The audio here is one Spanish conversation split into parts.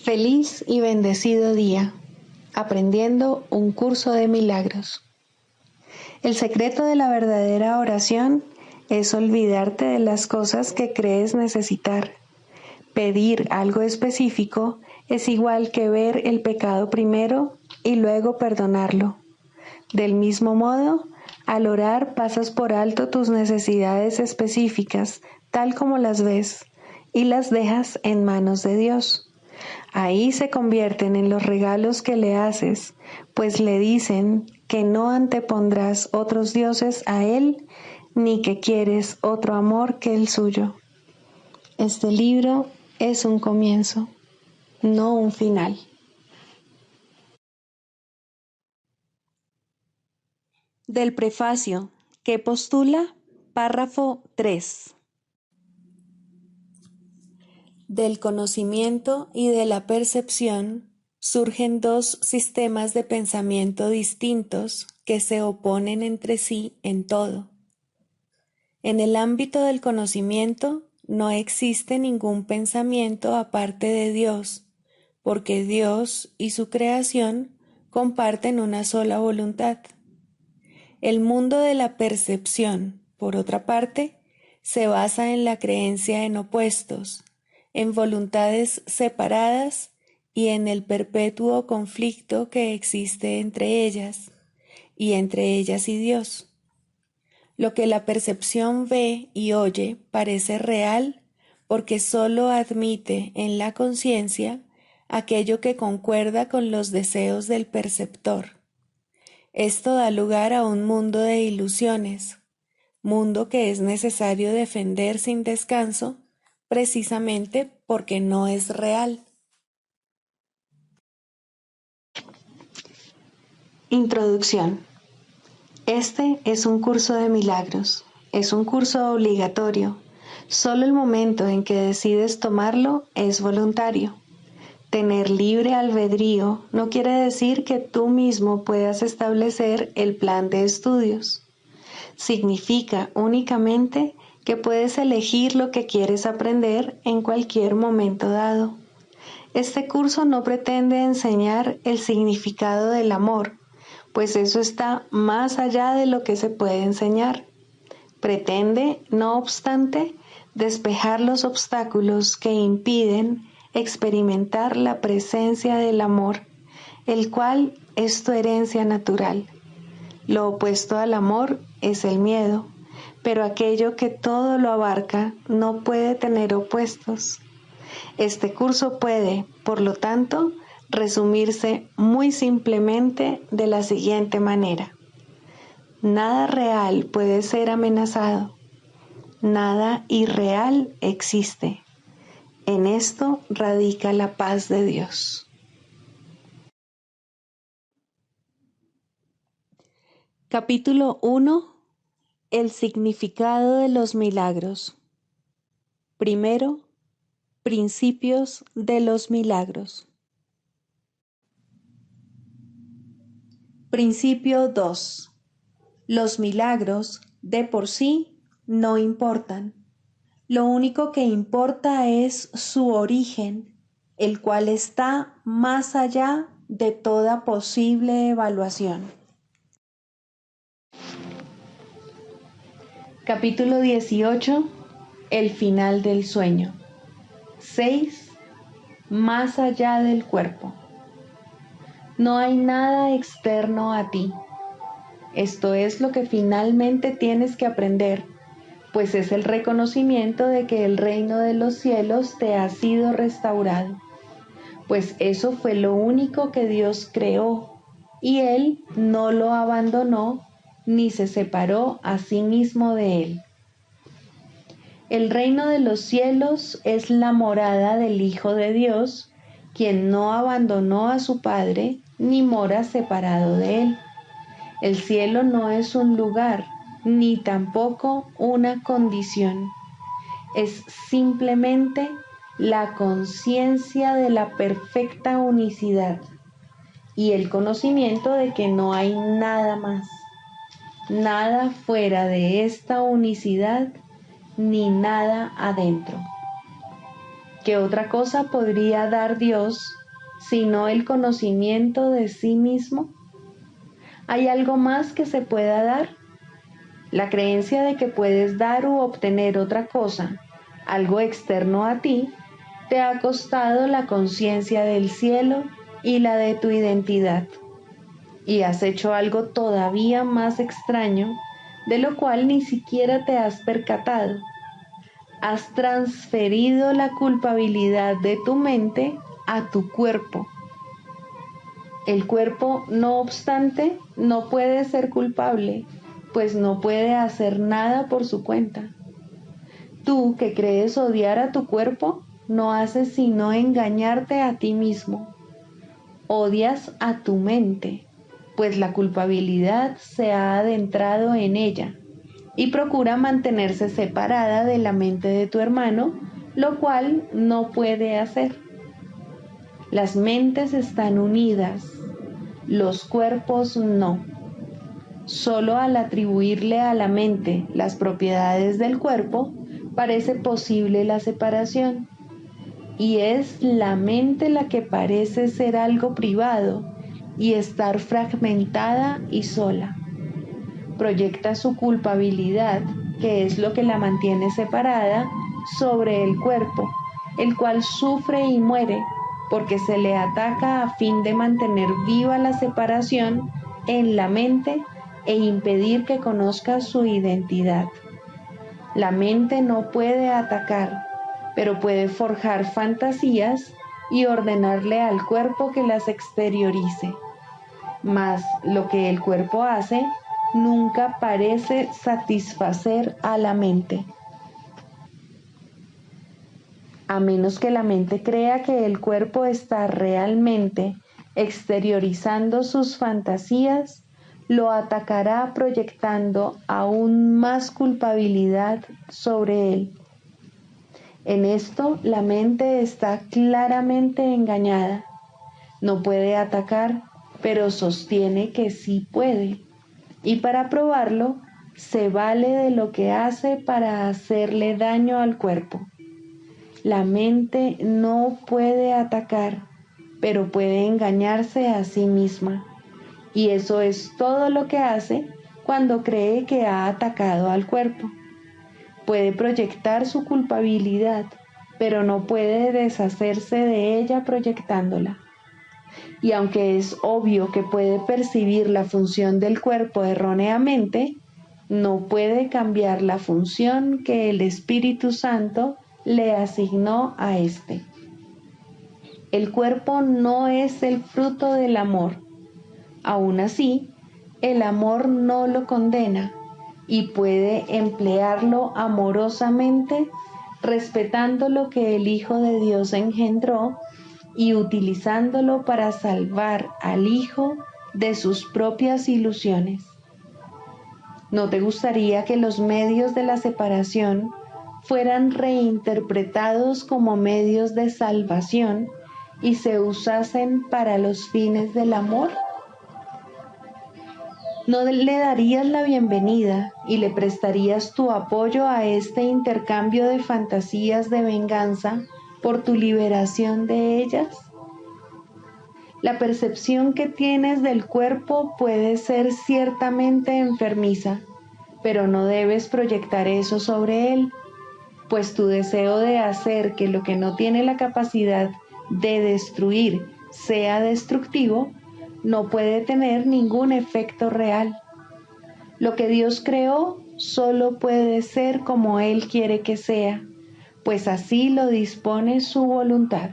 Feliz y bendecido día, aprendiendo un curso de milagros. El secreto de la verdadera oración es olvidarte de las cosas que crees necesitar. Pedir algo específico es igual que ver el pecado primero y luego perdonarlo. Del mismo modo, al orar pasas por alto tus necesidades específicas, tal como las ves, y las dejas en manos de Dios. Ahí se convierten en los regalos que le haces, pues le dicen que no antepondrás otros dioses a Él, ni que quieres otro amor que el suyo. Este libro es un comienzo, no un final. Del prefacio, que postula, párrafo 3. Del conocimiento y de la percepción surgen dos sistemas de pensamiento distintos que se oponen entre sí en todo. En el ámbito del conocimiento no existe ningún pensamiento aparte de Dios, porque Dios y su creación comparten una sola voluntad. El mundo de la percepción, por otra parte, se basa en la creencia en opuestos, en voluntades separadas y en el perpetuo conflicto que existe entre ellas y Dios. Lo que la percepción ve y oye parece real porque sólo admite en la conciencia aquello que concuerda con los deseos del perceptor. Esto da lugar a un mundo de ilusiones, mundo que es necesario defender sin descanso, precisamente porque no es real. Introducción. Este es un curso de milagros, es un curso obligatorio. Solo el momento en que decides tomarlo es voluntario. Tener libre albedrío no quiere decir que tú mismo puedas establecer el plan de estudios. Significa únicamente que puedes elegir lo que quieres aprender en cualquier momento dado. Este curso no pretende enseñar el significado del amor, pues eso está más allá de lo que se puede enseñar. Pretende, no obstante, despejar los obstáculos que impiden experimentar la presencia del amor, el cual es tu herencia natural. Lo opuesto al amor es el miedo, pero aquello que todo lo abarca no puede tener opuestos. Este curso puede, por lo tanto, resumirse muy simplemente de la siguiente manera. Nada real puede ser amenazado. Nada irreal existe. En esto radica la paz de Dios. Capítulo 1. El significado de los milagros. Primero, principios de los milagros. Principio 2. Los milagros, de por sí, no importan. Lo único que importa es su origen, el cual está más allá de toda posible evaluación. Capítulo 18. El final del sueño. 6. Más allá del cuerpo. No hay nada externo a ti. Esto es lo que finalmente tienes que aprender, pues es el reconocimiento de que el reino de los cielos te ha sido restaurado. Pues eso fue lo único que Dios creó, y Él no lo abandonó ni se separó a sí mismo de Él. El reino de los cielos es la morada del Hijo de Dios, quien no abandonó a su Padre ni mora separado de Él. El cielo no es un lugar, ni tampoco una condición. Es simplemente la conciencia de la perfecta unicidad y el conocimiento de que no hay nada más, nada fuera de esta unicidad, ni nada adentro. ¿Qué otra cosa podría dar Dios sino el conocimiento de sí mismo? ¿Hay algo más que se pueda dar? La creencia de que puedes dar u obtener otra cosa, algo externo a ti, te ha costado la conciencia del cielo y la de tu identidad. Y has hecho algo todavía más extraño, de lo cual ni siquiera te has percatado. Has transferido la culpabilidad de tu mente a tu cuerpo. El cuerpo, no obstante, no puede ser culpable, pues no puede hacer nada por su cuenta. Tú, que crees odiar a tu cuerpo, no haces sino engañarte a ti mismo. Odias a tu mente, pues la culpabilidad se ha adentrado en ella y procura mantenerse separada de la mente de tu hermano, lo cual no puede hacer. Las mentes están unidas, los cuerpos no. Solo al atribuirle a la mente las propiedades del cuerpo, parece posible la separación. Y es la mente la que parece ser algo privado y estar fragmentada y sola. Proyecta su culpabilidad, que es lo que la mantiene separada, sobre el cuerpo, el cual sufre y muere, porque se le ataca a fin de mantener viva la separación en la mente e impedir que conozca su identidad. La mente no puede atacar, pero puede forjar fantasías y ordenarle al cuerpo que las exteriorice. Mas lo que el cuerpo hace nunca parece satisfacer a la mente. A menos que la mente crea que el cuerpo está realmente exteriorizando sus fantasías, lo atacará proyectando aún más culpabilidad sobre él. En esto la mente está claramente engañada. No puede atacar, pero sostiene que sí puede. Y para probarlo, se vale de lo que hace para hacerle daño al cuerpo. La mente no puede atacar, pero puede engañarse a sí misma. Y eso es todo lo que hace cuando cree que ha atacado al cuerpo. Puede proyectar su culpabilidad, pero no puede deshacerse de ella proyectándola. Y aunque es obvio que puede percibir la función del cuerpo erróneamente, no puede cambiar la función que el Espíritu Santo le asignó a éste. El cuerpo no es el fruto del amor. Aún así, el amor no lo condena y puede emplearlo amorosamente, respetando lo que el Hijo de Dios engendró y utilizándolo para salvar al Hijo de sus propias ilusiones. ¿No te gustaría que los medios de la separación fueran reinterpretados como medios de salvación y se usasen para los fines del amor? ¿No le darías la bienvenida y le prestarías tu apoyo a este intercambio de fantasías de venganza por tu liberación de ellas? La percepción que tienes del cuerpo puede ser ciertamente enfermiza, pero no debes proyectar eso sobre él, pues tu deseo de hacer que lo que no tiene la capacidad de destruir sea destructivo, no puede tener ningún efecto real. Lo que Dios creó solo puede ser como Él quiere que sea, pues así lo dispone su voluntad.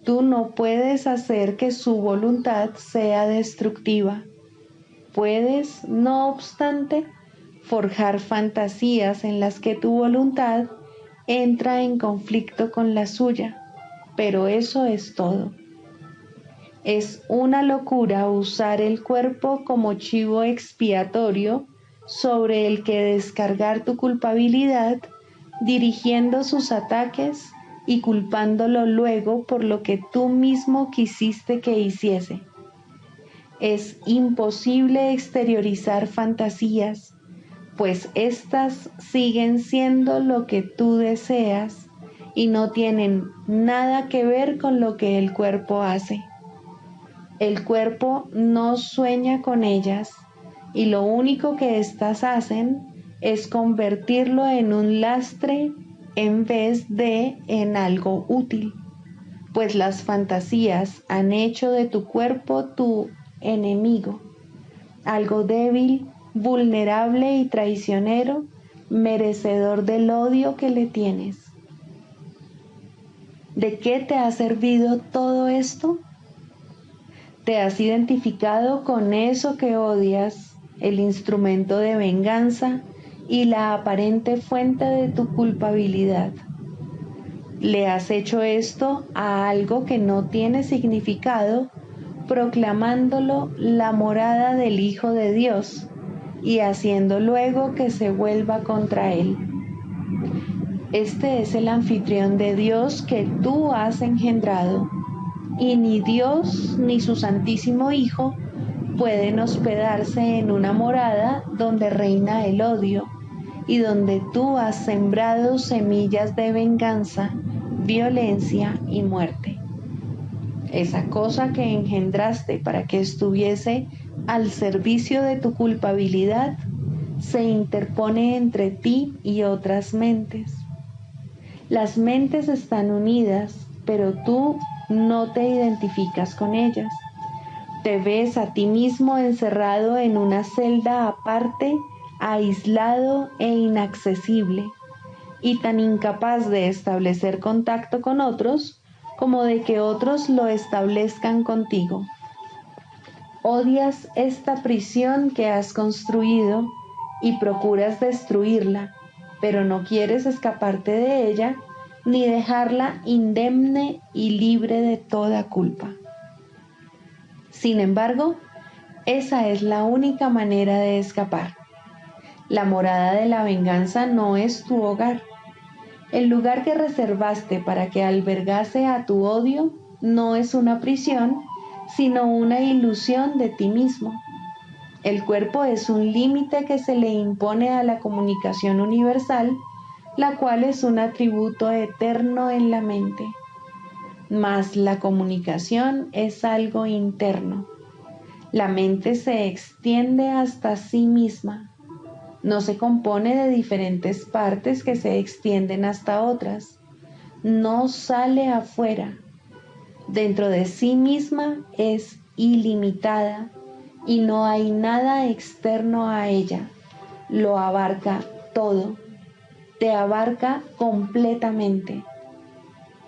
Tú no puedes hacer que su voluntad sea destructiva. Puedes, no obstante, forjar fantasías en las que tu voluntad entra en conflicto con la suya, pero eso es todo. Es una locura usar el cuerpo como chivo expiatorio sobre el que descargar tu culpabilidad, dirigiendo sus ataques y culpándolo luego por lo que tú mismo quisiste que hiciese. Es imposible exteriorizar fantasías, pues éstas siguen siendo lo que tú deseas y no tienen nada que ver con lo que el cuerpo hace. El cuerpo no sueña con ellas y lo único que éstas hacen es convertirlo en un lastre en vez de en algo útil, pues las fantasías han hecho de tu cuerpo tu enemigo, algo débil, vulnerable y traicionero, merecedor del odio que le tienes. ¿De qué te ha servido todo esto? Te has identificado con eso que odias, el instrumento de venganza y la aparente fuente de tu culpabilidad. Le has hecho esto a algo que no tiene significado, proclamándolo la morada del Hijo de Dios y haciendo luego que se vuelva contra él. Este es el anfitrión de Dios que tú has engendrado, y ni Dios ni su Santísimo Hijo pueden hospedarse en una morada donde reina el odio y donde tú has sembrado semillas de venganza, violencia y muerte. Esa cosa que engendraste para que estuviese al servicio de tu culpabilidad se interpone entre ti y otras mentes. Las mentes están unidas, pero tú no te identificas con ellas. Te ves a ti mismo encerrado en una celda aparte, aislado e inaccesible, y tan incapaz de establecer contacto con otros como de que otros lo establezcan contigo. Odias esta prisión que has construido y procuras destruirla, pero no quieres escaparte de ella ni dejarla indemne y libre de toda culpa. Sin embargo, esa es la única manera de escapar. La morada de la venganza no es tu hogar. El lugar que reservaste para que albergase a tu odio no es una prisión, sino una ilusión de ti mismo. El cuerpo es un límite que se le impone a la comunicación universal, la cual es un atributo eterno en la mente. Mas la comunicación es algo interno. La mente se extiende hasta sí misma. No se compone de diferentes partes que se extienden hasta otras. No sale afuera. Dentro de sí misma es ilimitada y no hay nada externo a ella. Lo abarca todo. Te abarca completamente.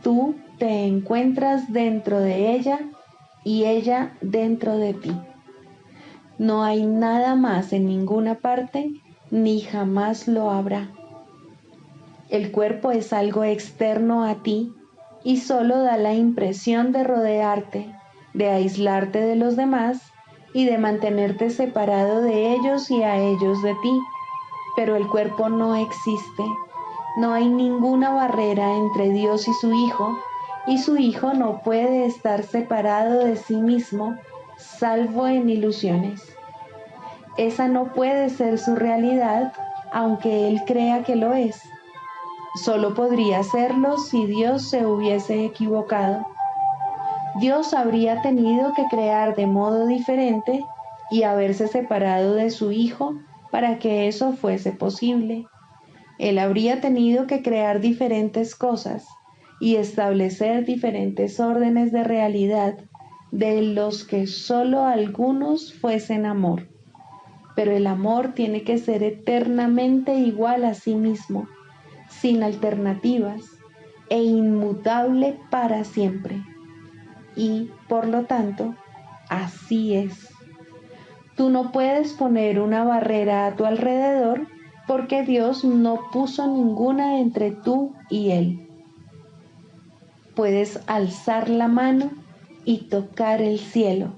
Tú te encuentras dentro de ella y ella dentro de ti. No hay nada más en ninguna parte, ni jamás lo habrá. El cuerpo es algo externo a ti y solo da la impresión de rodearte, de aislarte de los demás y de mantenerte separado de ellos y a ellos de ti. Pero el cuerpo no existe. No hay ninguna barrera entre Dios y su Hijo no puede estar separado de sí mismo, salvo en ilusiones. Esa no puede ser su realidad, aunque Él crea que lo es. Solo podría serlo si Dios se hubiese equivocado. Dios habría tenido que crear de modo diferente y haberse separado de su Hijo para que eso fuese posible. Él habría tenido que crear diferentes cosas y establecer diferentes órdenes de realidad de los que solo algunos fuesen amor. Pero el amor tiene que ser eternamente igual a sí mismo, sin alternativas e inmutable para siempre. Y, por lo tanto, así es. Tú no puedes poner una barrera a tu alrededor porque Dios no puso ninguna entre tú y Él. Puedes alzar la mano y tocar el cielo.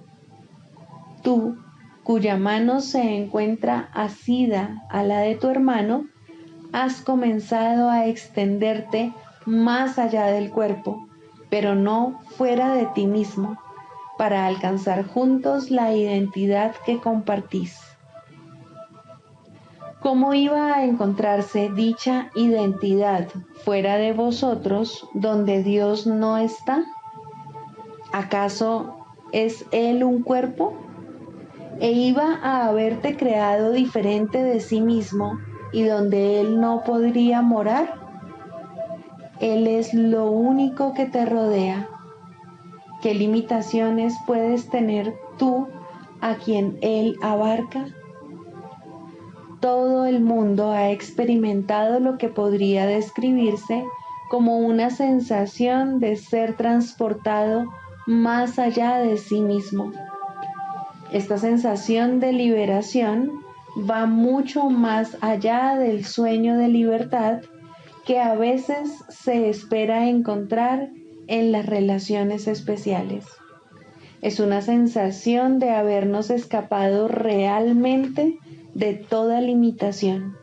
Tú, cuya mano se encuentra asida a la de tu hermano, has comenzado a extenderte más allá del cuerpo, pero no fuera de ti mismo, para alcanzar juntos la identidad que compartís. ¿Cómo iba a encontrarse dicha identidad fuera de vosotros donde Dios no está? ¿Acaso es Él un cuerpo? ¿E iba a haberte creado diferente de sí mismo y donde Él no podría morar? Él es lo único que te rodea. ¿Qué limitaciones puedes tener tú a quien Él abarca? Todo el mundo ha experimentado lo que podría describirse como una sensación de ser transportado más allá de sí mismo. Esta sensación de liberación va mucho más allá del sueño de libertad que a veces se espera encontrar en las relaciones especiales. Es una sensación de habernos escapado realmente de toda limitación.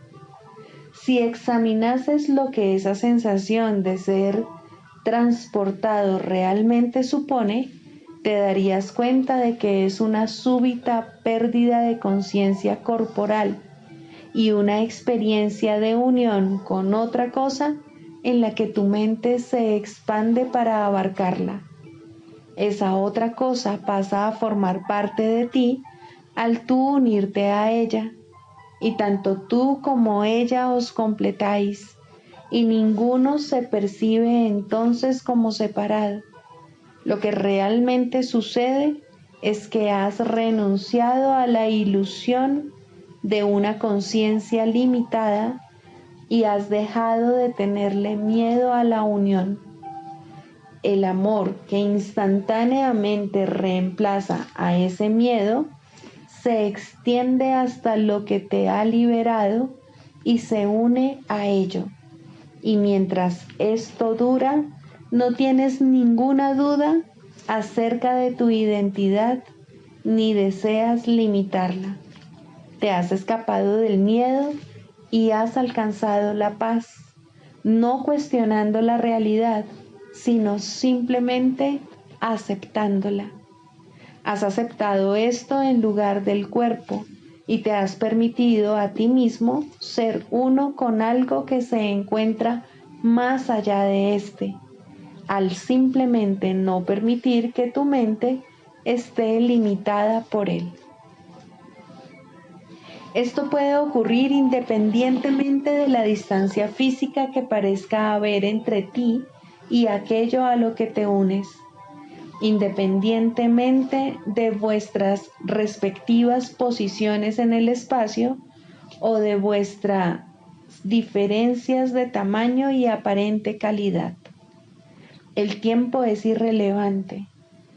Si examinases lo que esa sensación de ser transportado realmente supone, te darías cuenta de que es una súbita pérdida de conciencia corporal y una experiencia de unión con otra cosa en la que tu mente se expande para abarcarla. Esa otra cosa pasa a formar parte de ti al tú unirte a ella, y tanto tú como ella os completáis, y ninguno se percibe entonces como separado. Lo que realmente sucede es que has renunciado a la ilusión de una conciencia limitada y has dejado de tenerle miedo a la unión. El amor que instantáneamente reemplaza a ese miedo se extiende hasta lo que te ha liberado y se une a ello. Y mientras esto dura, no tienes ninguna duda acerca de tu identidad ni deseas limitarla. Te has escapado del miedo y has alcanzado la paz, no cuestionando la realidad, sino simplemente aceptándola. Has aceptado esto en lugar del cuerpo y te has permitido a ti mismo ser uno con algo que se encuentra más allá de este, al simplemente no permitir que tu mente esté limitada por él. Esto puede ocurrir independientemente de la distancia física que parezca haber entre ti y aquello a lo que te unes, independientemente de vuestras respectivas posiciones en el espacio o de vuestras diferencias de tamaño y aparente calidad. El tiempo es irrelevante.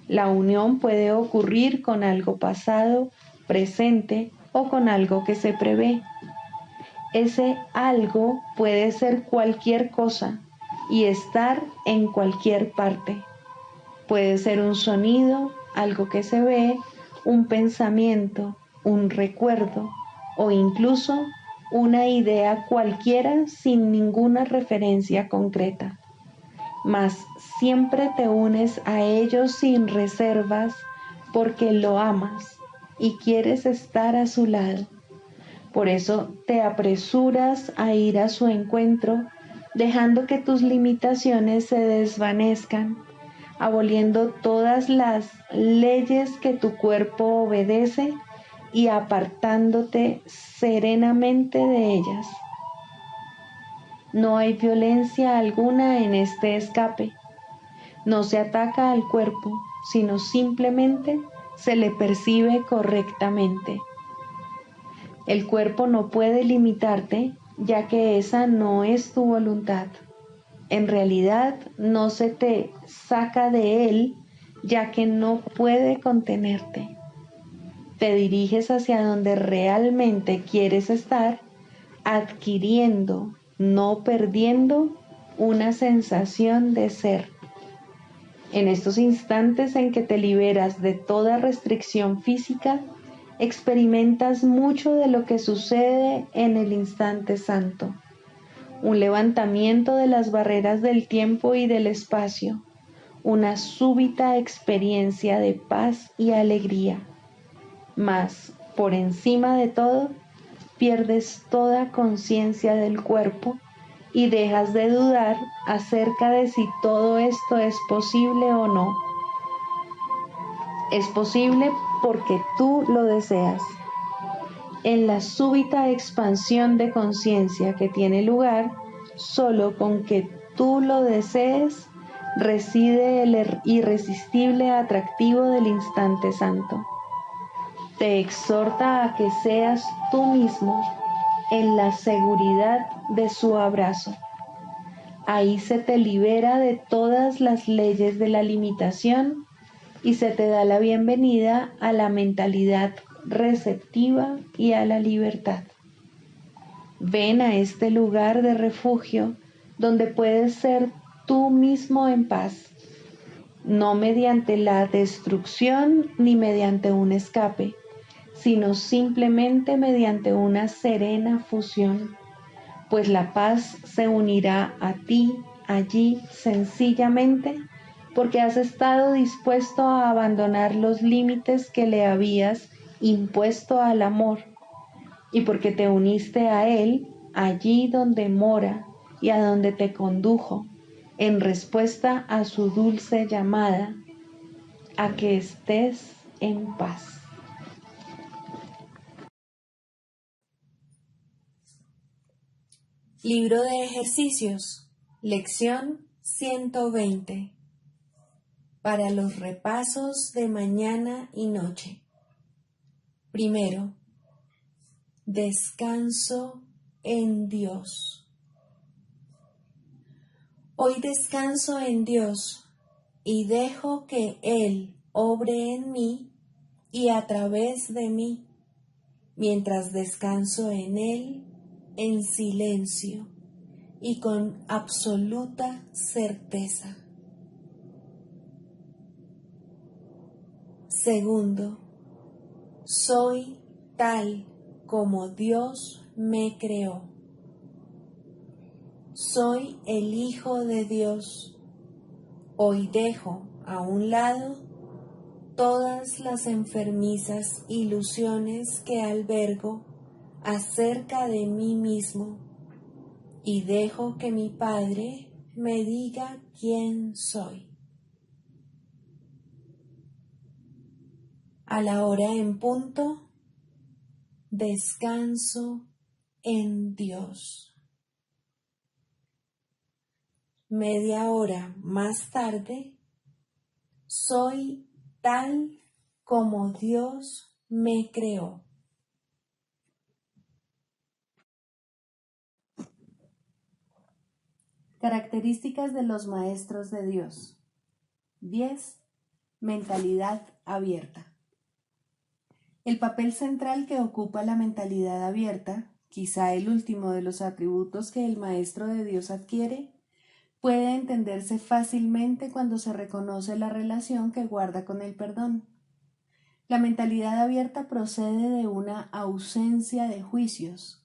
La unión puede ocurrir con algo pasado, presente o con algo que se prevé. Ese algo puede ser cualquier cosa y estar en cualquier parte. Puede ser un sonido, algo que se ve, un pensamiento, un recuerdo o incluso una idea cualquiera sin ninguna referencia concreta. Mas siempre te unes a ellos sin reservas porque lo amas y quieres estar a su lado. Por eso te apresuras a ir a su encuentro, dejando que tus limitaciones se desvanezcan, aboliendo todas las leyes que tu cuerpo obedece y apartándote serenamente de ellas. No hay violencia alguna en este escape. No se ataca al cuerpo, sino simplemente se le percibe correctamente. El cuerpo no puede limitarte, ya que esa no es tu voluntad. En realidad, no se te saca de él, ya que no puede contenerte. Te diriges hacia donde realmente quieres estar, adquiriendo, no perdiendo, una sensación de ser. En estos instantes en que te liberas de toda restricción física, experimentas mucho de lo que sucede en el instante santo. Un levantamiento de las barreras del tiempo y del espacio, una súbita experiencia de paz y alegría. Mas, por encima de todo, pierdes toda conciencia del cuerpo y dejas de dudar acerca de si todo esto es posible o no. Es posible porque tú lo deseas. En la súbita expansión de conciencia que tiene lugar, solo con que tú lo desees, reside el irresistible atractivo del instante santo. Te exhorta a que seas tú mismo en la seguridad de su abrazo. Ahí se te libera de todas las leyes de la limitación y se te da la bienvenida a la mentalidad receptiva y a la libertad. Ven a este lugar de refugio donde puedes ser tú mismo en paz, no mediante la destrucción ni mediante un escape, sino simplemente mediante una serena fusión, pues la paz se unirá a ti allí sencillamente porque has estado dispuesto a abandonar los límites que le habías impuesto al amor y porque te uniste a él allí donde mora y a donde te condujo en respuesta a su dulce llamada a que estés en paz. Libro de ejercicios, lección 120, para los repasos de mañana y noche. Primero, descanso en Dios. Hoy descanso en Dios y dejo que Él obre en mí y a través de mí, mientras descanso en Él en silencio y con absoluta certeza. Segundo, soy tal como Dios me creó. Soy el Hijo de Dios. Hoy dejo a un lado todas las enfermizas ilusiones que albergo acerca de mí mismo y dejo que mi Padre me diga quién soy. A la hora en punto, descanso en Dios. Media hora más tarde, soy tal como Dios me creó. Características de los maestros de Dios. 10. Mentalidad abierta. El papel central que ocupa la mentalidad abierta, quizá el último de los atributos que el maestro de Dios adquiere, puede entenderse fácilmente cuando se reconoce la relación que guarda con el perdón. La mentalidad abierta procede de una ausencia de juicios.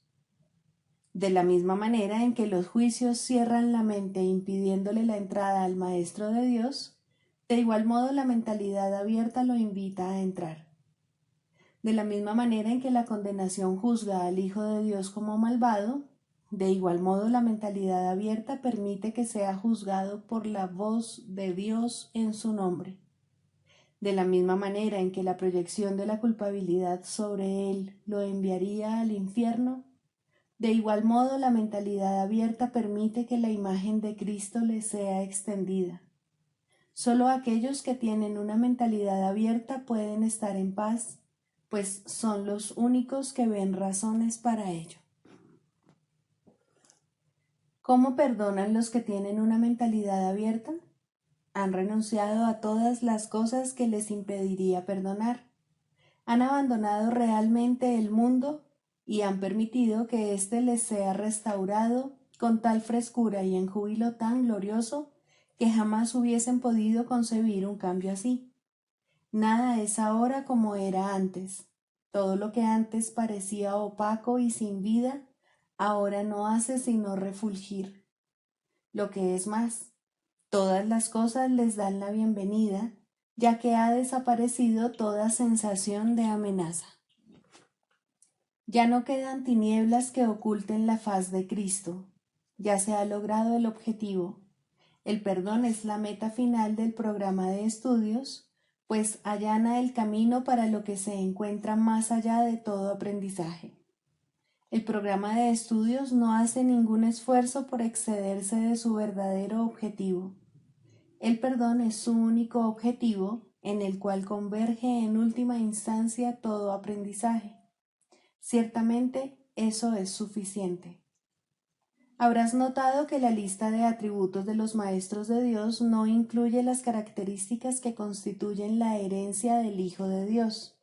De la misma manera en que los juicios cierran la mente impidiéndole la entrada al Maestro de Dios, de igual modo la mentalidad abierta lo invita a entrar. De la misma manera en que la condenación juzga al Hijo de Dios como malvado, de igual modo la mentalidad abierta permite que sea juzgado por la voz de Dios en su nombre. De la misma manera en que la proyección de la culpabilidad sobre él lo enviaría al infierno, de igual modo la mentalidad abierta permite que la imagen de Cristo le sea extendida. Solo aquellos que tienen una mentalidad abierta pueden estar en paz, pues son los únicos que ven razones para ello. ¿Cómo perdonan los que tienen una mentalidad abierta? Han renunciado a todas las cosas que les impediría perdonar. Han abandonado realmente el mundo y han permitido que éste les sea restaurado con tal frescura y en júbilo tan glorioso que jamás hubiesen podido concebir un cambio así. Nada es ahora como era antes. Todo lo que antes parecía opaco y sin vida, ahora no hace sino refulgir. Lo que es más, todas las cosas les dan la bienvenida, ya que ha desaparecido toda sensación de amenaza. Ya no quedan tinieblas que oculten la faz de Cristo. Ya se ha logrado el objetivo. El perdón es la meta final del programa de estudios, pues allana el camino para lo que se encuentra más allá de todo aprendizaje. El programa de estudios no hace ningún esfuerzo por excederse de su verdadero objetivo. El perdón es su único objetivo, en el cual converge en última instancia todo aprendizaje. Ciertamente, eso es suficiente. Habrás notado que la lista de atributos de los maestros de Dios no incluye las características que constituyen la herencia del Hijo de Dios.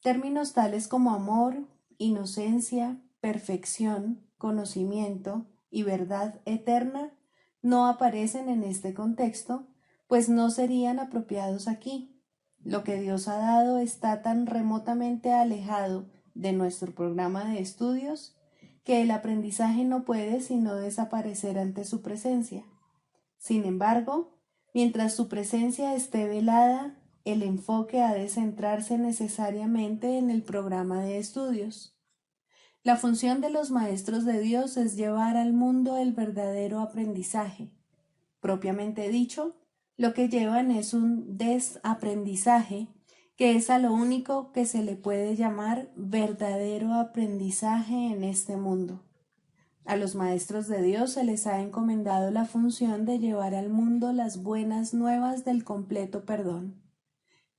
Términos tales como amor, inocencia, perfección, conocimiento y verdad eterna no aparecen en este contexto, pues no serían apropiados aquí. Lo que Dios ha dado está tan remotamente alejado de nuestro programa de estudios que el aprendizaje no puede sino desaparecer ante su presencia. Sin embargo, mientras su presencia esté velada, el enfoque ha de centrarse necesariamente en el programa de estudios. La función de los maestros de Dios es llevar al mundo el verdadero aprendizaje. Propiamente dicho, lo que llevan es un desaprendizaje, que es a lo único que se le puede llamar verdadero aprendizaje en este mundo. A los maestros de Dios se les ha encomendado la función de llevar al mundo las buenas nuevas del completo perdón.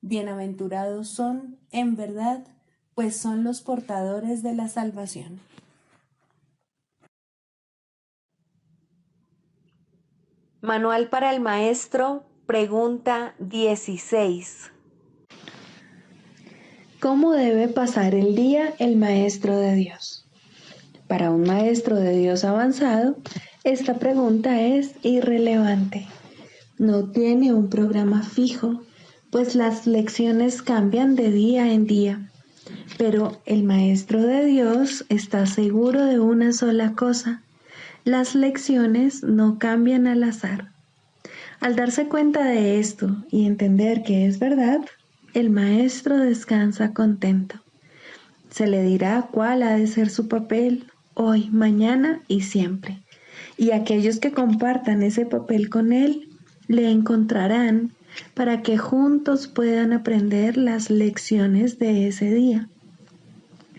Bienaventurados son, en verdad, pues son los portadores de la salvación. Manual para el maestro, pregunta 16. ¿Cómo debe pasar el día el maestro de Dios? Para un maestro de Dios avanzado, esta pregunta es irrelevante. No tiene un programa fijo, pues las lecciones cambian de día en día. Pero el maestro de Dios está seguro de una sola cosa: las lecciones no cambian al azar. Al darse cuenta de esto y entender que es verdad, el maestro descansa contento. Se le dirá cuál ha de ser su papel hoy, mañana y siempre. Y aquellos que compartan ese papel con él le encontrarán para que juntos puedan aprender las lecciones de ese día.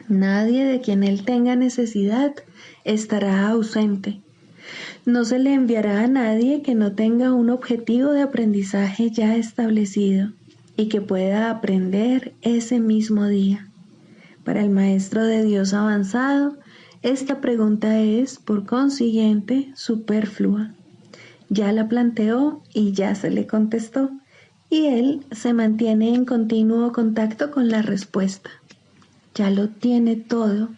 Nadie de quien él tenga necesidad estará ausente. No se le enviará a nadie que no tenga un objetivo de aprendizaje ya establecido y que pueda aprender ese mismo día. Para el maestro de Dios avanzado, esta pregunta es, por consiguiente, superflua. Ya la planteó y ya se le contestó, y él se mantiene en continuo contacto con la respuesta. Ya lo tiene todo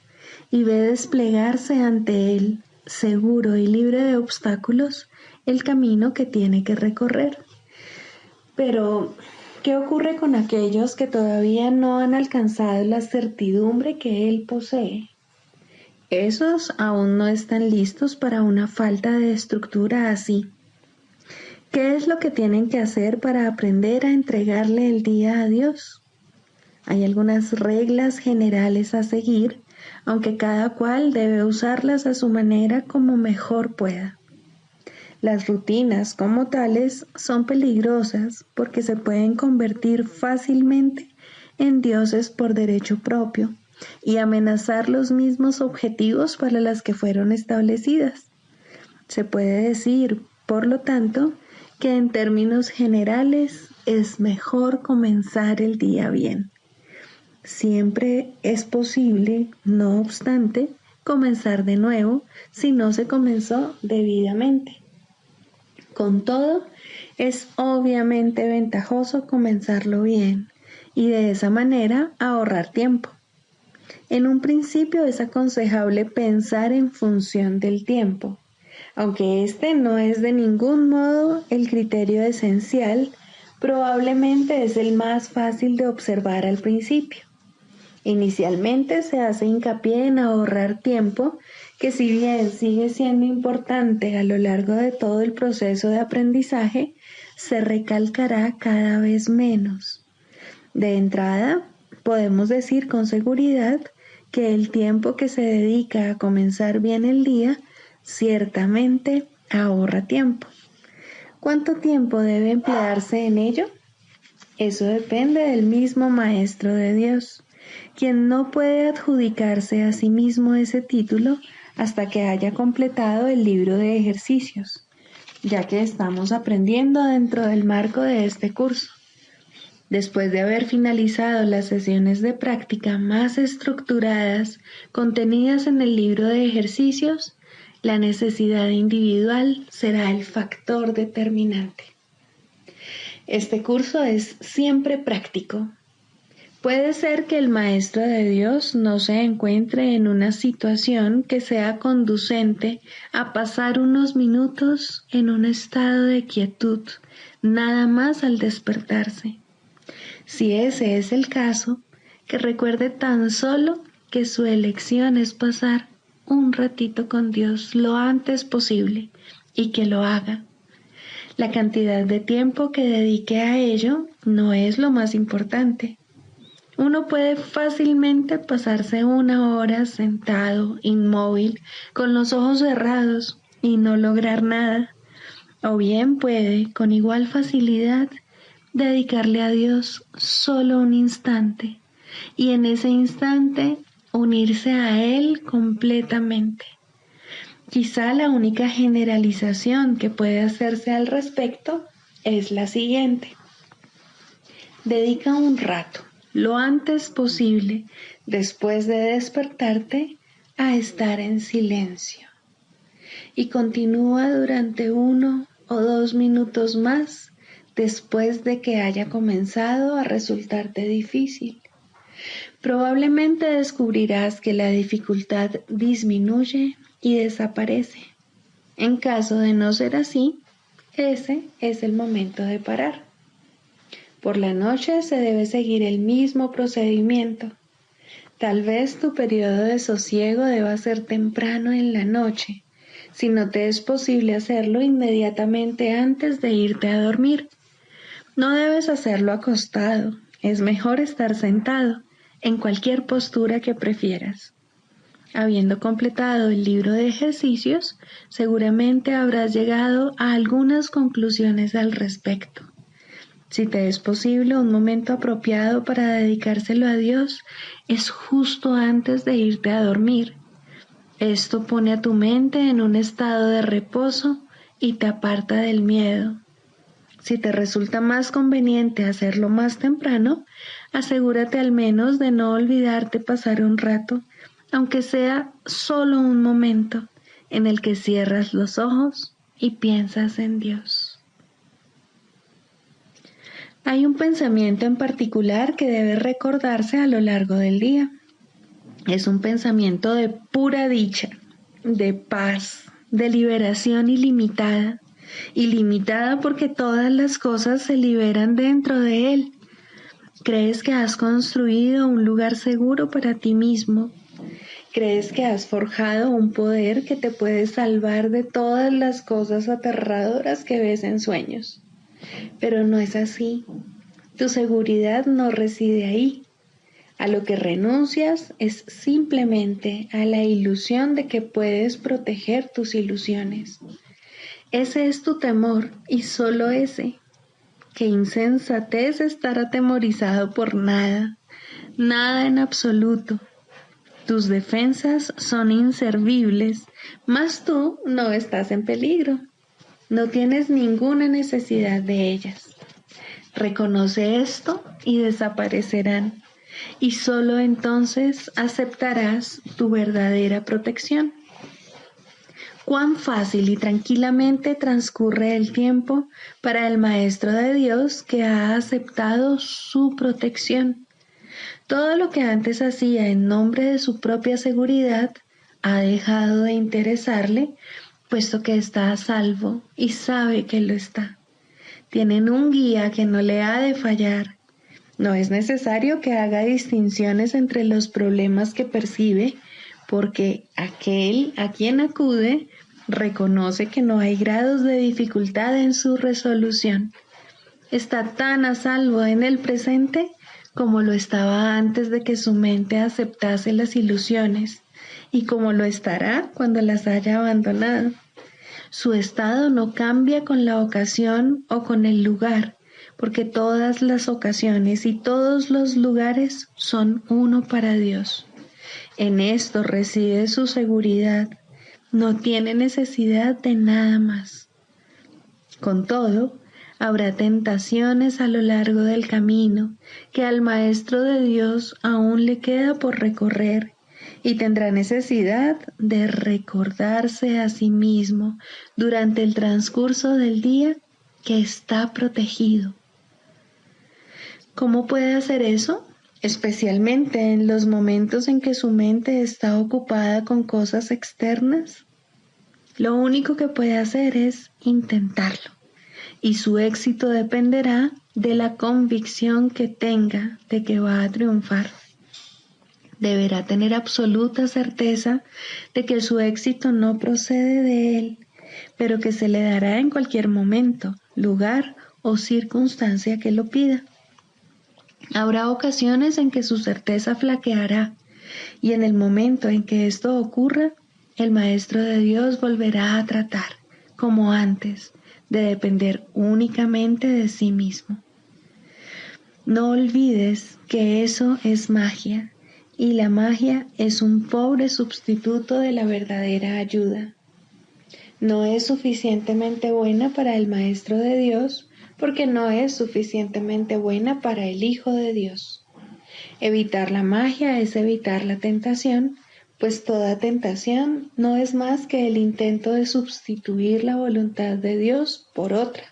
y ve desplegarse ante él, seguro y libre de obstáculos, el camino que tiene que recorrer. Pero, ¿qué ocurre con aquellos que todavía no han alcanzado la certidumbre que él posee? Esos aún no están listos para una falta de estructura así. ¿Qué es lo que tienen que hacer para aprender a entregarle el día a Dios? Hay algunas reglas generales a seguir, aunque cada cual debe usarlas a su manera como mejor pueda. Las rutinas como tales son peligrosas porque se pueden convertir fácilmente en dioses por derecho propio y amenazar los mismos objetivos para los que fueron establecidas. Se puede decir, por lo tanto, que en términos generales es mejor comenzar el día bien. Siempre es posible, no obstante, comenzar de nuevo si no se comenzó debidamente. Con todo, es obviamente ventajoso comenzarlo bien y de esa manera ahorrar tiempo. En un principio es aconsejable pensar en función del tiempo, aunque este no es de ningún modo el criterio esencial, probablemente es el más fácil de observar al principio. Inicialmente se hace hincapié en ahorrar tiempo, que si bien sigue siendo importante a lo largo de todo el proceso de aprendizaje, se recalcará cada vez menos. De entrada, podemos decir con seguridad que el tiempo que se dedica a comenzar bien el día ciertamente ahorra tiempo. ¿Cuánto tiempo debe emplearse en ello? Eso depende del mismo Maestro de Dios, quien no puede adjudicarse a sí mismo ese título hasta que haya completado el libro de ejercicios, ya que estamos aprendiendo dentro del marco de este curso. Después de haber finalizado las sesiones de práctica más estructuradas contenidas en el libro de ejercicios, la necesidad individual será el factor determinante. Este curso es siempre práctico. Puede ser que el Maestro de Dios no se encuentre en una situación que sea conducente a pasar unos minutos en un estado de quietud, nada más al despertarse. Si ese es el caso, que recuerde tan solo que su elección es pasar un ratito con Dios lo antes posible y que lo haga. La cantidad de tiempo que dedique a ello no es lo más importante. Uno puede fácilmente pasarse 1 hora sentado, inmóvil, con los ojos cerrados y no lograr nada. O bien puede, con igual facilidad, dedicarle a Dios solo un instante y en ese instante unirse a Él completamente. Quizá la única generalización que puede hacerse al respecto es la siguiente. Dedica un rato, lo antes posible, después de despertarte, a estar en silencio. Y continúa durante 1 o 2 minutos más después de que haya comenzado a resultarte difícil. Probablemente descubrirás que la dificultad disminuye y desaparece. En caso de no ser así, ese es el momento de parar. Por la noche se debe seguir el mismo procedimiento. Tal vez tu periodo de sosiego deba ser temprano en la noche, si no te es posible hacerlo inmediatamente antes de irte a dormir. No debes hacerlo acostado, es mejor estar sentado, en cualquier postura que prefieras. Habiendo completado el libro de ejercicios, seguramente habrás llegado a algunas conclusiones al respecto. Si te es posible, un momento apropiado para dedicárselo a Dios es justo antes de irte a dormir. Esto pone a tu mente en un estado de reposo y te aparta del miedo. Si te resulta más conveniente hacerlo más temprano, asegúrate al menos de no olvidarte pasar un rato, aunque sea solo un momento, en el que cierras los ojos y piensas en Dios. Hay un pensamiento en particular que debe recordarse a lo largo del día. Es un pensamiento de pura dicha, de paz, de liberación ilimitada. Ilimitada porque todas las cosas se liberan dentro de él. Crees que has construido un lugar seguro para ti mismo. Crees que has forjado un poder que te puede salvar de todas las cosas aterradoras que ves en sueños. Pero no es así. Tu seguridad no reside ahí. A lo que renuncias es simplemente a la ilusión de que puedes proteger tus ilusiones. Ese es tu temor y solo ese. Qué insensatez estar atemorizado por nada, nada en absoluto. Tus defensas son inservibles, mas tú no estás en peligro. No tienes ninguna necesidad de ellas. Reconoce esto y desaparecerán, y solo entonces aceptarás tu verdadera protección. Cuán fácil y tranquilamente transcurre el tiempo para el Maestro de Dios que ha aceptado su protección. Todo lo que antes hacía en nombre de su propia seguridad ha dejado de interesarle, puesto que está a salvo y sabe que lo está. Tienen un guía que no le ha de fallar. No es necesario que haga distinciones entre los problemas que percibe, porque aquel a quien acude reconoce que no hay grados de dificultad en su resolución. Está tan a salvo en el presente como lo estaba antes de que su mente aceptase las ilusiones y como lo estará cuando las haya abandonado. Su estado no cambia con la ocasión o con el lugar, porque todas las ocasiones y todos los lugares son uno para Dios. En esto reside su seguridad, no tiene necesidad de nada más. Con todo, habrá tentaciones a lo largo del camino que al Maestro de Dios aún le queda por recorrer y tendrá necesidad de recordarse a sí mismo durante el transcurso del día que está protegido. ¿Cómo puede hacer eso? Especialmente en los momentos en que su mente está ocupada con cosas externas. Lo único que puede hacer es intentarlo, y su éxito dependerá de la convicción que tenga de que va a triunfar. Deberá tener absoluta certeza de que su éxito no procede de él, pero que se le dará en cualquier momento, lugar o circunstancia que lo pida. Habrá ocasiones en que su certeza flaqueará, y en el momento en que esto ocurra, el Maestro de Dios volverá a tratar, como antes, de depender únicamente de sí mismo. No olvides que eso es magia, y la magia es un pobre sustituto de la verdadera ayuda. No es suficientemente buena para el Maestro de Dios, porque no es suficientemente buena para el Hijo de Dios. Evitar la magia es evitar la tentación, pues toda tentación no es más que el intento de sustituir la voluntad de Dios por otra.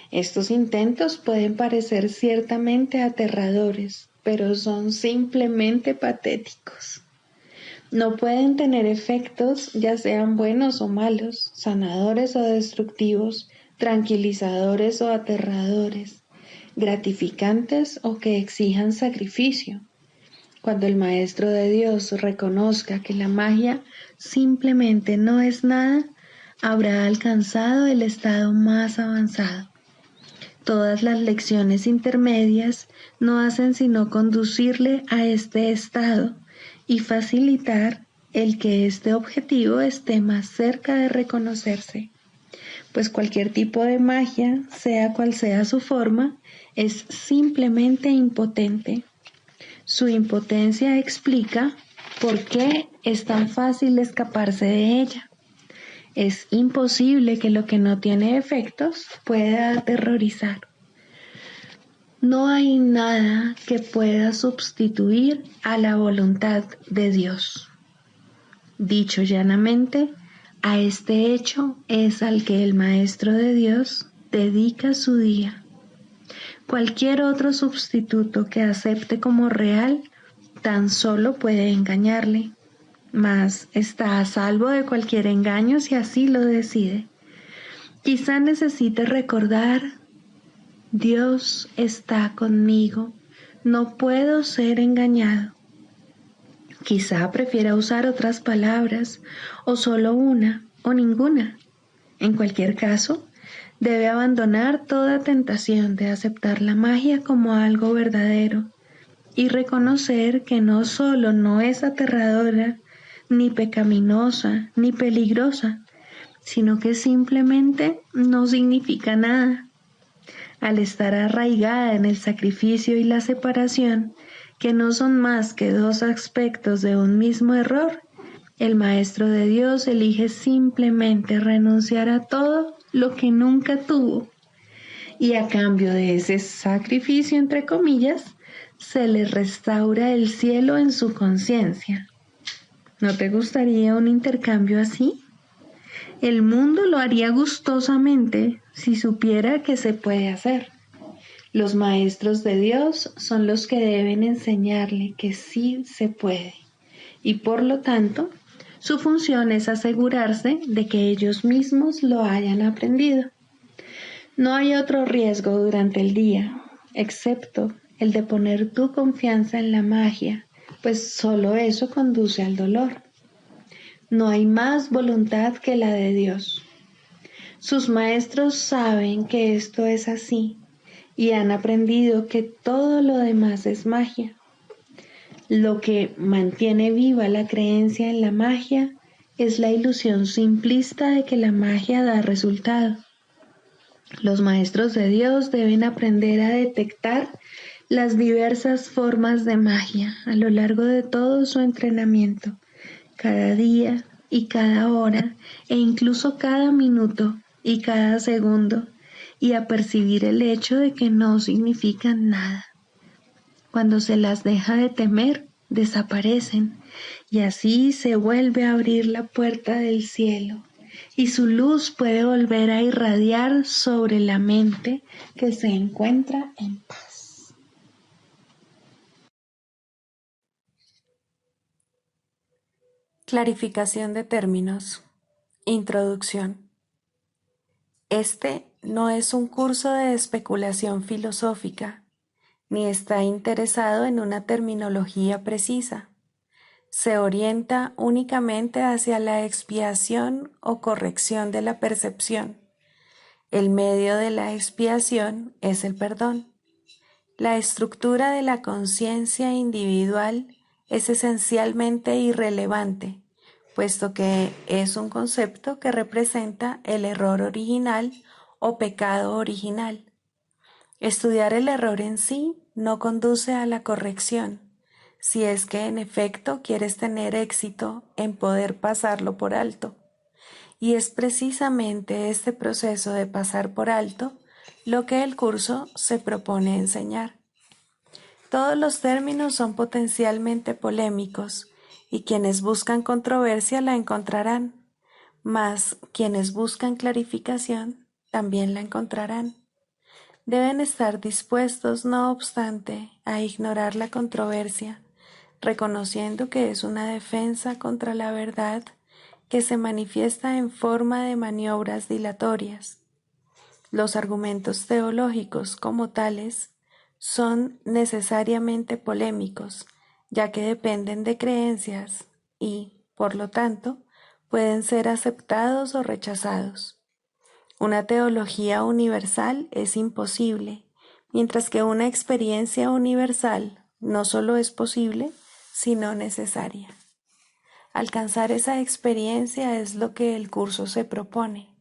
Estos intentos pueden parecer ciertamente aterradores, pero son simplemente patéticos. No pueden tener efectos, ya sean buenos o malos, sanadores o destructivos, tranquilizadores o aterradores, gratificantes o que exijan sacrificio. Cuando el Maestro de Dios reconozca que la magia simplemente no es nada, habrá alcanzado el estado más avanzado. Todas las lecciones intermedias no hacen sino conducirle a este estado y facilitar el que este objetivo esté más cerca de reconocerse, pues cualquier tipo de magia, sea cual sea su forma, es simplemente impotente. Su impotencia explica por qué es tan fácil escaparse de ella. Es imposible que lo que no tiene efectos pueda aterrorizar. No hay nada que pueda sustituir a la voluntad de Dios. Dicho llanamente, a este hecho es al que el Maestro de Dios dedica su día. Cualquier otro sustituto que acepte como real tan solo puede engañarle, mas está a salvo de cualquier engaño si así lo decide. Quizá necesite recordar: Dios está conmigo, no puedo ser engañado. Quizá prefiera usar otras palabras, o solo una, o ninguna. En cualquier caso, debe abandonar toda tentación de aceptar la magia como algo verdadero y reconocer que no solo no es aterradora, ni pecaminosa, ni peligrosa, sino que simplemente no significa nada. Al estar arraigada en el sacrificio y la separación, que no son más que dos aspectos de un mismo error, el Maestro de Dios elige simplemente renunciar a todo lo que nunca tuvo, y a cambio de ese sacrificio, entre comillas, se le restaura el cielo en su conciencia. ¿No te gustaría un intercambio así? El mundo lo haría gustosamente si supiera que se puede hacer. Los maestros de Dios son los que deben enseñarle que sí se puede, y por lo tanto, su función es asegurarse de que ellos mismos lo hayan aprendido. No hay otro riesgo durante el día, excepto el de poner tu confianza en la magia, pues solo eso conduce al dolor. No hay más voluntad que la de Dios. Sus maestros saben que esto es así, y han aprendido que todo lo demás es magia. Lo que mantiene viva la creencia en la magia es la ilusión simplista de que la magia da resultado. Los maestros de Dios deben aprender a detectar las diversas formas de magia a lo largo de todo su entrenamiento, cada día y cada hora, e incluso cada minuto y cada segundo, y a percibir el hecho de que no significan nada. Cuando se las deja de temer, desaparecen, y así se vuelve a abrir la puerta del cielo, y su luz puede volver a irradiar sobre la mente que se encuentra en paz. Clarificación de términos. Introducción. Este no es un curso de especulación filosófica, ni está interesado en una terminología precisa. Se orienta únicamente hacia la expiación o corrección de la percepción. El medio de la expiación es el perdón. La estructura de la conciencia individual es esencialmente irrelevante, puesto que es un concepto que representa el error original o pecado original. Estudiar el error en sí no conduce a la corrección, si es que en efecto quieres tener éxito en poder pasarlo por alto. Y es precisamente este proceso de pasar por alto lo que el curso se propone enseñar. Todos los términos son potencialmente polémicos y quienes buscan controversia la encontrarán, mas quienes buscan clarificación también la encontrarán. Deben estar dispuestos, no obstante, a ignorar la controversia, reconociendo que es una defensa contra la verdad que se manifiesta en forma de maniobras dilatorias. Los argumentos teológicos como tales son necesariamente polémicos, ya que dependen de creencias y, por lo tanto, pueden ser aceptados o rechazados. Una teología universal es imposible, mientras que una experiencia universal no solo es posible, sino necesaria. Alcanzar esa experiencia es lo que el curso se propone.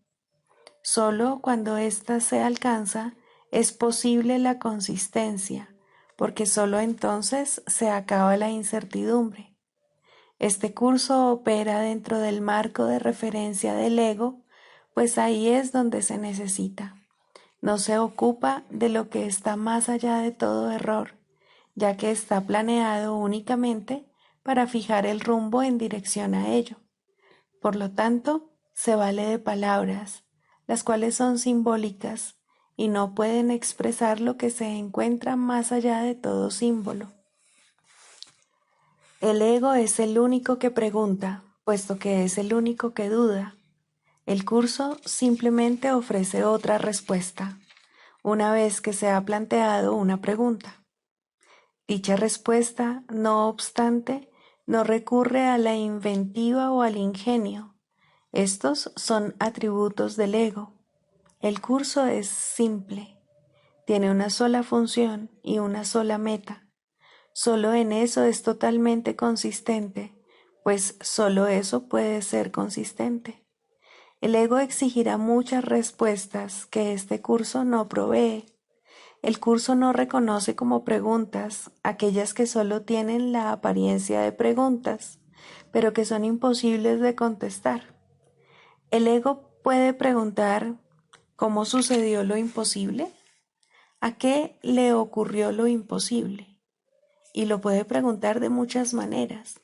Solo cuando ésta se alcanza es posible la consistencia, porque solo entonces se acaba la incertidumbre. Este curso opera dentro del marco de referencia del ego, pues ahí es donde se necesita. No se ocupa de lo que está más allá de todo error, ya que está planeado únicamente para fijar el rumbo en dirección a ello. Por lo tanto, se vale de palabras, las cuales son simbólicas y no pueden expresar lo que se encuentra más allá de todo símbolo. El ego es el único que pregunta, puesto que es el único que duda. El curso simplemente ofrece otra respuesta, una vez que se ha planteado una pregunta. Dicha respuesta, no obstante, no recurre a la inventiva o al ingenio. Estos son atributos del ego. El curso es simple, tiene una sola función y una sola meta. Solo en eso es totalmente consistente, pues solo eso puede ser consistente. El ego exigirá muchas respuestas que este curso no provee. El curso no reconoce como preguntas aquellas que solo tienen la apariencia de preguntas, pero que son imposibles de contestar. El ego puede preguntar ¿cómo sucedió lo imposible? ¿A qué le ocurrió lo imposible? Y lo puede preguntar de muchas maneras,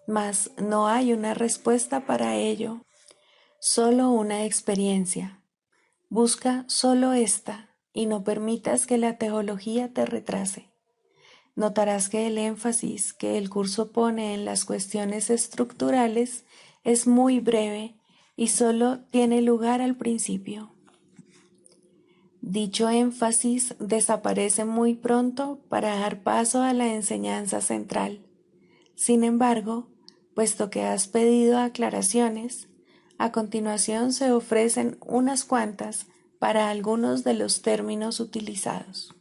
mas no hay una respuesta para ello, solo una experiencia. Busca solo esta y no permitas que la teología te retrase. Notarás que el énfasis que el curso pone en las cuestiones estructurales es muy breve y solo tiene lugar al principio. Dicho énfasis desaparece muy pronto para dar paso a la enseñanza central. Sin embargo, puesto que has pedido aclaraciones, a continuación se ofrecen unas cuantas para algunos de los términos utilizados.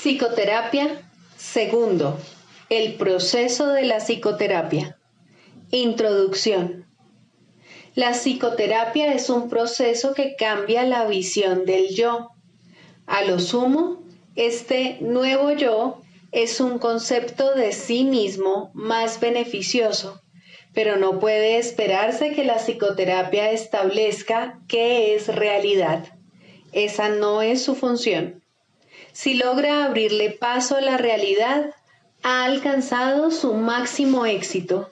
Psicoterapia. Segundo, el proceso de la psicoterapia. Introducción. La psicoterapia es un proceso que cambia la visión del yo. A lo sumo, este nuevo yo es un concepto de sí mismo más beneficioso, pero no puede esperarse que la psicoterapia establezca qué es realidad. Esa no es su función. Si logra abrirle paso a la realidad, ha alcanzado su máximo éxito.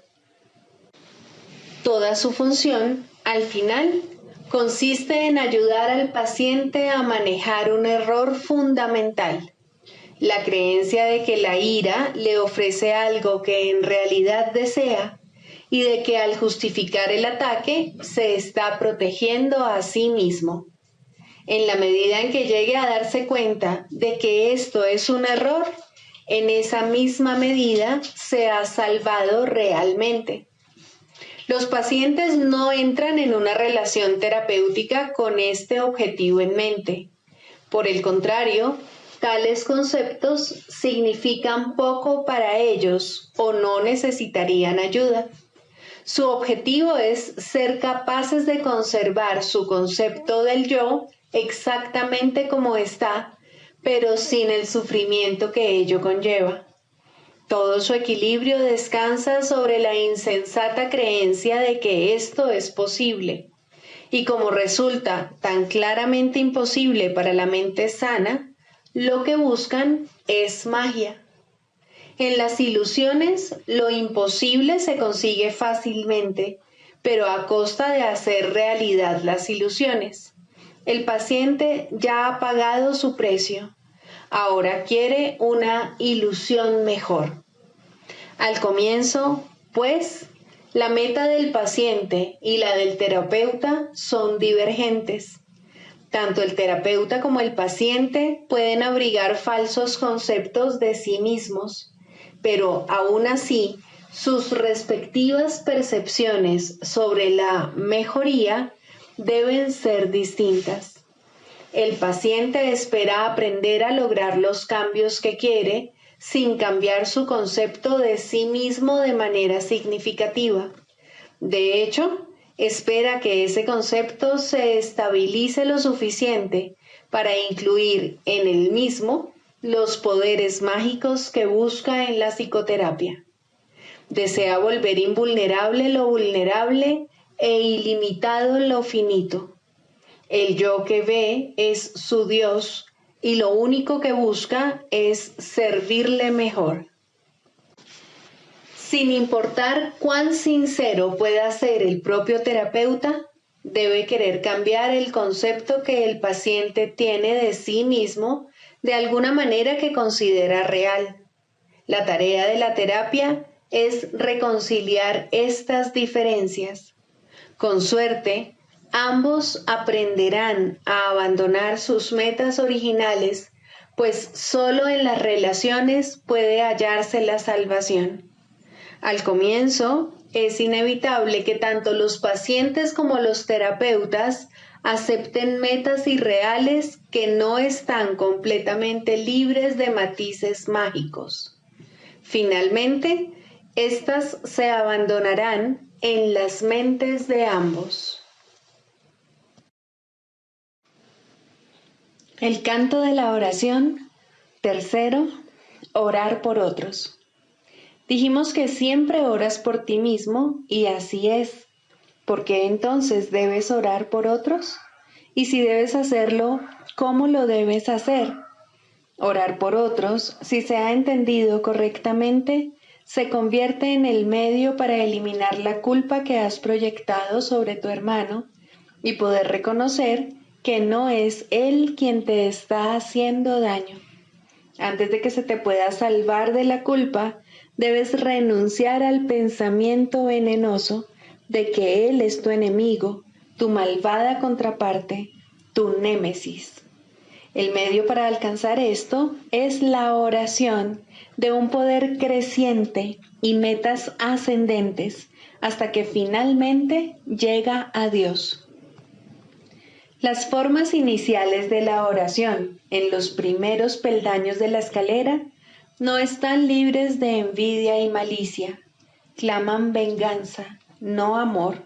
Toda su función, al final, consiste en ayudar al paciente a manejar un error fundamental, la creencia de que la ira le ofrece algo que en realidad desea y de que al justificar el ataque se está protegiendo a sí mismo. En la medida en que llegue a darse cuenta de que esto es un error, en esa misma medida se ha salvado realmente. Los pacientes no entran en una relación terapéutica con este objetivo en mente. Por el contrario, tales conceptos significan poco para ellos o no necesitarían ayuda. Su objetivo es ser capaces de conservar su concepto del yo exactamente como está, pero sin el sufrimiento que ello conlleva. Todo su equilibrio descansa sobre la insensata creencia de que esto es posible. Y como resulta tan claramente imposible para la mente sana, lo que buscan es magia. En las ilusiones, lo imposible se consigue fácilmente, pero a costa de hacer realidad las ilusiones. El paciente ya ha pagado su precio. Ahora quiere una ilusión mejor. Al comienzo, pues, la meta del paciente y la del terapeuta son divergentes. Tanto el terapeuta como el paciente pueden abrigar falsos conceptos de sí mismos, pero aún así, sus respectivas percepciones sobre la mejoría deben ser distintas. El paciente espera aprender a lograr los cambios que quiere sin cambiar su concepto de sí mismo de manera significativa. De hecho, espera que ese concepto se estabilice lo suficiente para incluir en él mismo los poderes mágicos que busca en la psicoterapia. Desea volver invulnerable lo vulnerable e ilimitado lo finito. El yo que ve es su Dios y lo único que busca es servirle mejor. Sin importar cuán sincero pueda ser el propio terapeuta, debe querer cambiar el concepto que el paciente tiene de sí mismo de alguna manera que considera real. La tarea de la terapia es reconciliar estas diferencias. Con suerte, ambos aprenderán a abandonar sus metas originales, pues solo en las relaciones puede hallarse la salvación. Al comienzo, es inevitable que tanto los pacientes como los terapeutas acepten metas irreales que no están completamente libres de matices mágicos. Finalmente, estas se abandonarán en las mentes de ambos. El canto de la oración. Tercero, orar por otros. Dijimos que siempre oras por ti mismo y así es. ¿Por qué entonces debes orar por otros? Y si debes hacerlo, ¿cómo lo debes hacer? Orar por otros, si se ha entendido correctamente, se convierte en el medio para eliminar la culpa que has proyectado sobre tu hermano y poder reconocer que no es él quien te está haciendo daño. Antes de que se te pueda salvar de la culpa, debes renunciar al pensamiento venenoso de que él es tu enemigo, tu malvada contraparte, tu némesis. El medio para alcanzar esto es la oración de un poder creciente y metas ascendentes, hasta que finalmente llega a Dios. Las formas iniciales de la oración en los primeros peldaños de la escalera no están libres de envidia y malicia, claman venganza, no amor.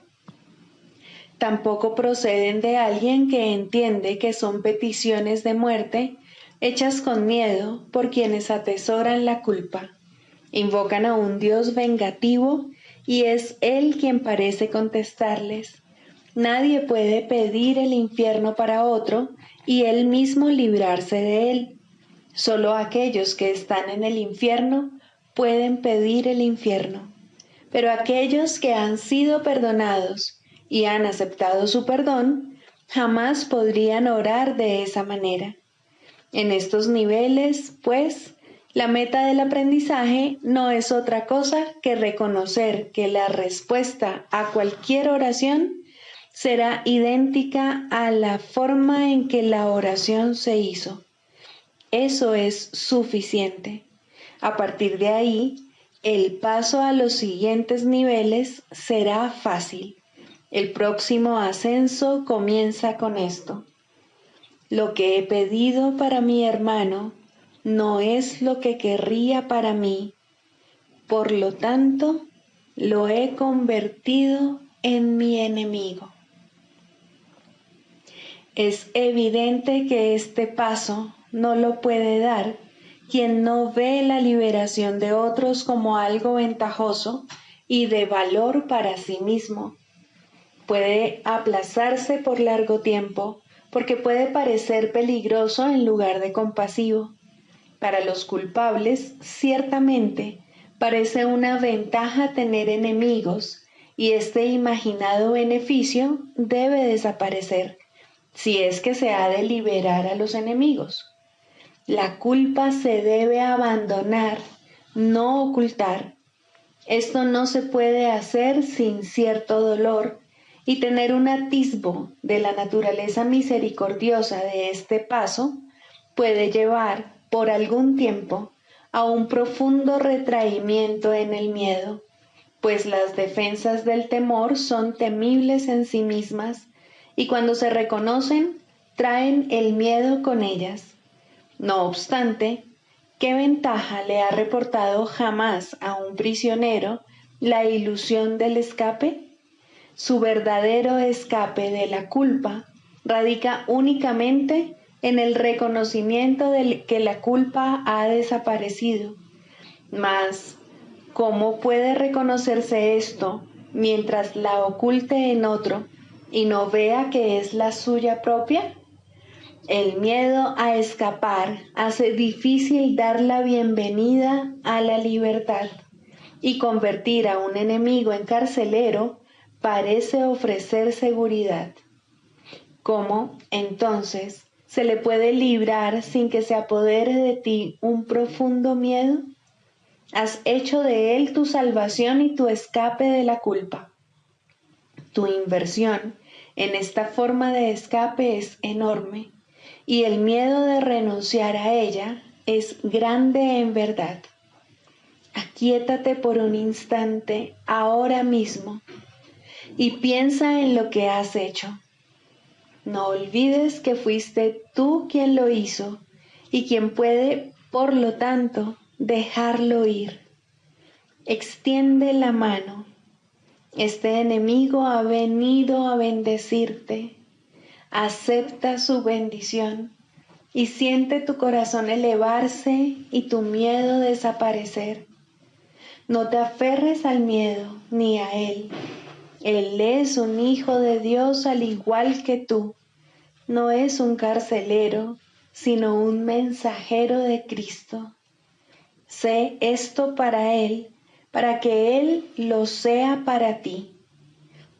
Tampoco proceden de alguien que entiende que son peticiones de muerte hechas con miedo por quienes atesoran la culpa. Invocan a un Dios vengativo y es Él quien parece contestarles. Nadie puede pedir el infierno para otro y él mismo librarse de él. Solo aquellos que están en el infierno pueden pedir el infierno. Pero aquellos que han sido perdonados y han aceptado su perdón, jamás podrían orar de esa manera. En estos niveles, pues, la meta del aprendizaje no es otra cosa que reconocer que la respuesta a cualquier oración será idéntica a la forma en que la oración se hizo. Eso es suficiente. A partir de ahí, el paso a los siguientes niveles será fácil. El próximo ascenso comienza con esto. Lo que he pedido para mi hermano no es lo que querría para mí. Por lo tanto, lo he convertido en mi enemigo. Es evidente que este paso no lo puede dar quien no ve la liberación de otros como algo ventajoso y de valor para sí mismo. Puede aplazarse por largo tiempo porque puede parecer peligroso en lugar de compasivo. Para los culpables, ciertamente, parece una ventaja tener enemigos y este imaginado beneficio debe desaparecer si es que se ha de liberar a los enemigos. La culpa se debe abandonar, no ocultar. Esto no se puede hacer sin cierto dolor y tener un atisbo de la naturaleza misericordiosa de este paso puede llevar por algún tiempo a un profundo retraimiento en el miedo, pues las defensas del temor son temibles en sí mismas y cuando se reconocen, traen el miedo con ellas. No obstante, ¿qué ventaja le ha reportado jamás a un prisionero la ilusión del escape? Su verdadero escape de la culpa radica únicamente en el reconocimiento de que la culpa ha desaparecido. Mas, ¿cómo puede reconocerse esto mientras la oculte en otro y no vea que es la suya propia? El miedo a escapar hace difícil dar la bienvenida a la libertad y convertir a un enemigo en carcelero parece ofrecer seguridad. ¿Cómo, entonces, se le puede librar sin que se apodere de ti un profundo miedo? Has hecho de él tu salvación y tu escape de la culpa. Tu inversión en esta forma de escape es enorme y el miedo de renunciar a ella es grande en verdad. Aquíétate por un instante ahora mismo y piensa en lo que has hecho. No olvides que fuiste tú quien lo hizo y quien puede, por lo tanto, dejarlo ir. Extiende la mano. Este enemigo ha venido a bendecirte. Acepta su bendición y siente tu corazón elevarse y tu miedo desaparecer. No te aferres al miedo ni a él. Él es un hijo de Dios al igual que tú. No es un carcelero, sino un mensajero de Cristo. Sé esto para él, para que él lo sea para ti.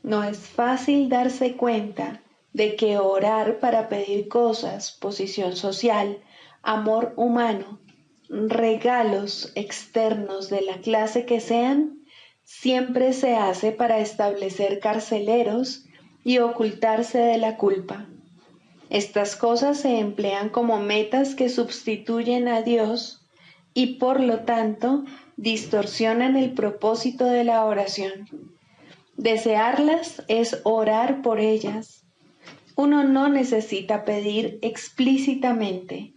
No es fácil darse cuenta de que orar para pedir cosas, posición social, amor humano, regalos externos de la clase que sean, siempre se hace para establecer carceleros y ocultarse de la culpa. Estas cosas se emplean como metas que sustituyen a Dios y por lo tanto distorsionan el propósito de la oración. Desearlas es orar por ellas. Uno no necesita pedir explícitamente.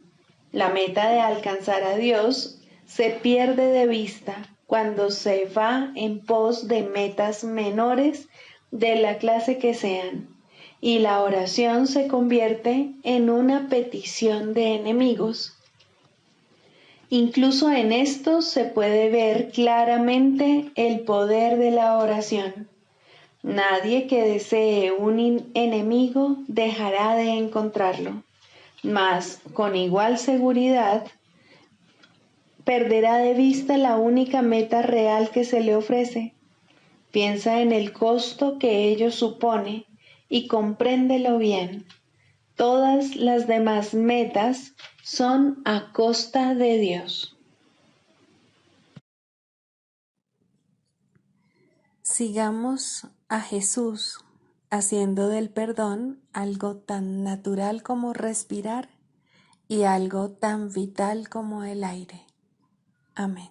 La meta de alcanzar a Dios se pierde de vista cuando se va en pos de metas menores de la clase que sean, y la oración se convierte en una petición de enemigos. Incluso en esto se puede ver claramente el poder de la oración. Nadie que desee un enemigo dejará de encontrarlo, mas con igual seguridad perderá de vista la única meta real que se le ofrece. Piensa en el costo que ello supone y compréndelo bien. Todas las demás metas son a costa de Dios. Sigamos a Jesús haciendo del perdón algo tan natural como respirar y algo tan vital como el aire. Amén.